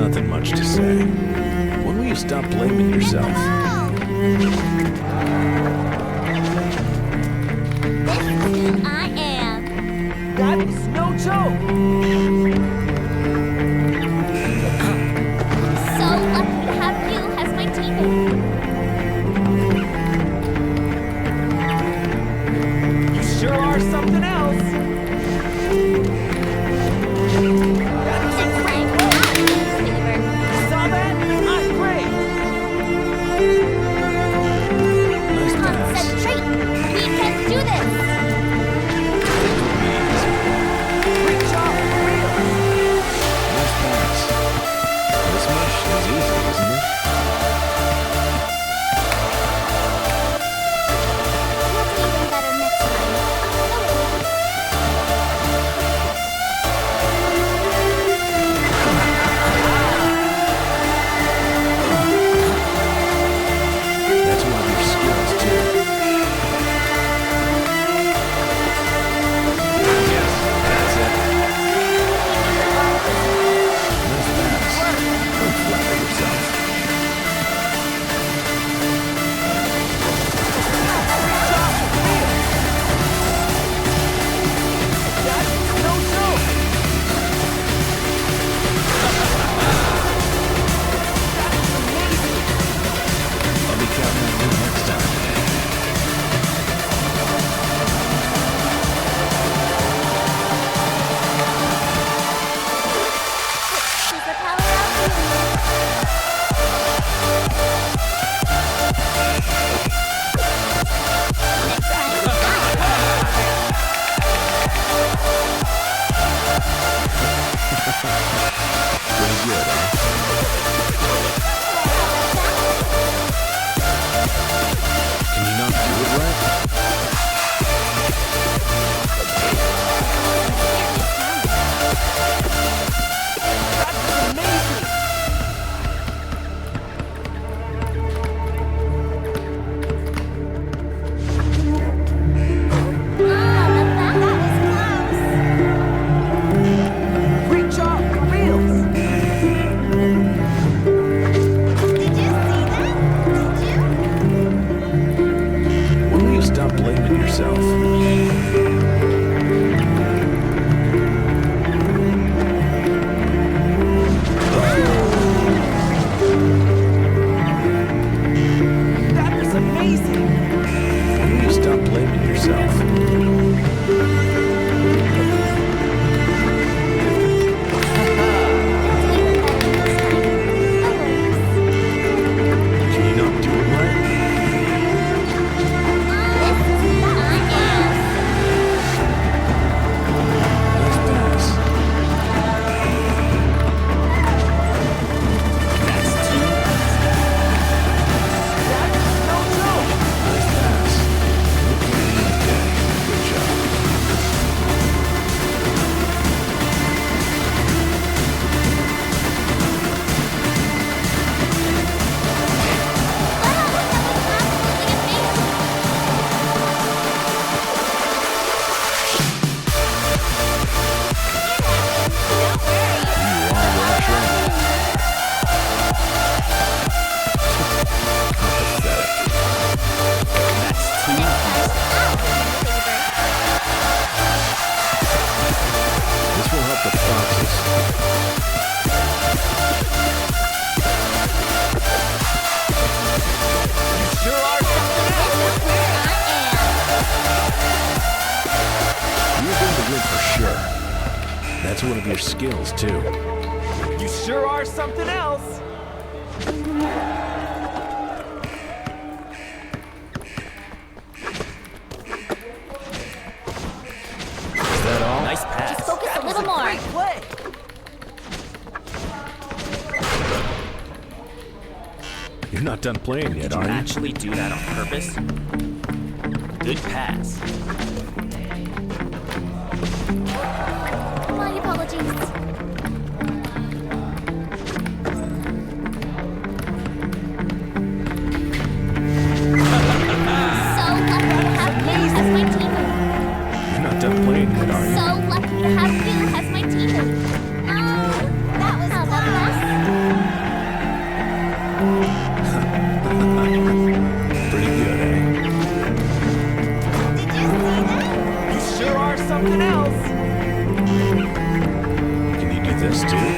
Nothing much to say. When will you stop blaming yourself? This is who I am. That is no joke! So lucky to have you as my teammate. You sure are something else! And Frank, I'm your favorite. Saw that? I'm great! Nice pass. Concentrate. We can do this. Great job, for real! Nice pass. This much is easy, isn't it? We'll do even better next time. That's one of your skills, too. Yes, that's it. Nice pass. Don't flatter yourself. That is no joke! I'll be counting on you next time. Super power up. Next time. Pretty good, huh? Can you not do it right? That's amazing! That was close. Great job, for reals! Did you see that? Did you? When will you stop blaming yourself? That was amazing! When will you stop blaming yourself? Can you not do it right? Nice pass. That is no joke! Nice pass. Okay, good job. You are well trained. Pathetic. This will help the Foxes. You sure are something else! You're going to win for sure. That's one of your skills, too. You sure are something else! Is that all? Nice pass. Focus a little more. Great play! You're not done playing Did yet, you are you? actually do that on purpose? Good pass. My apologies. So lucky to have you as my teammate. You're not done playing yet, are you? So lucky to have you as my teammate. That was close. this too?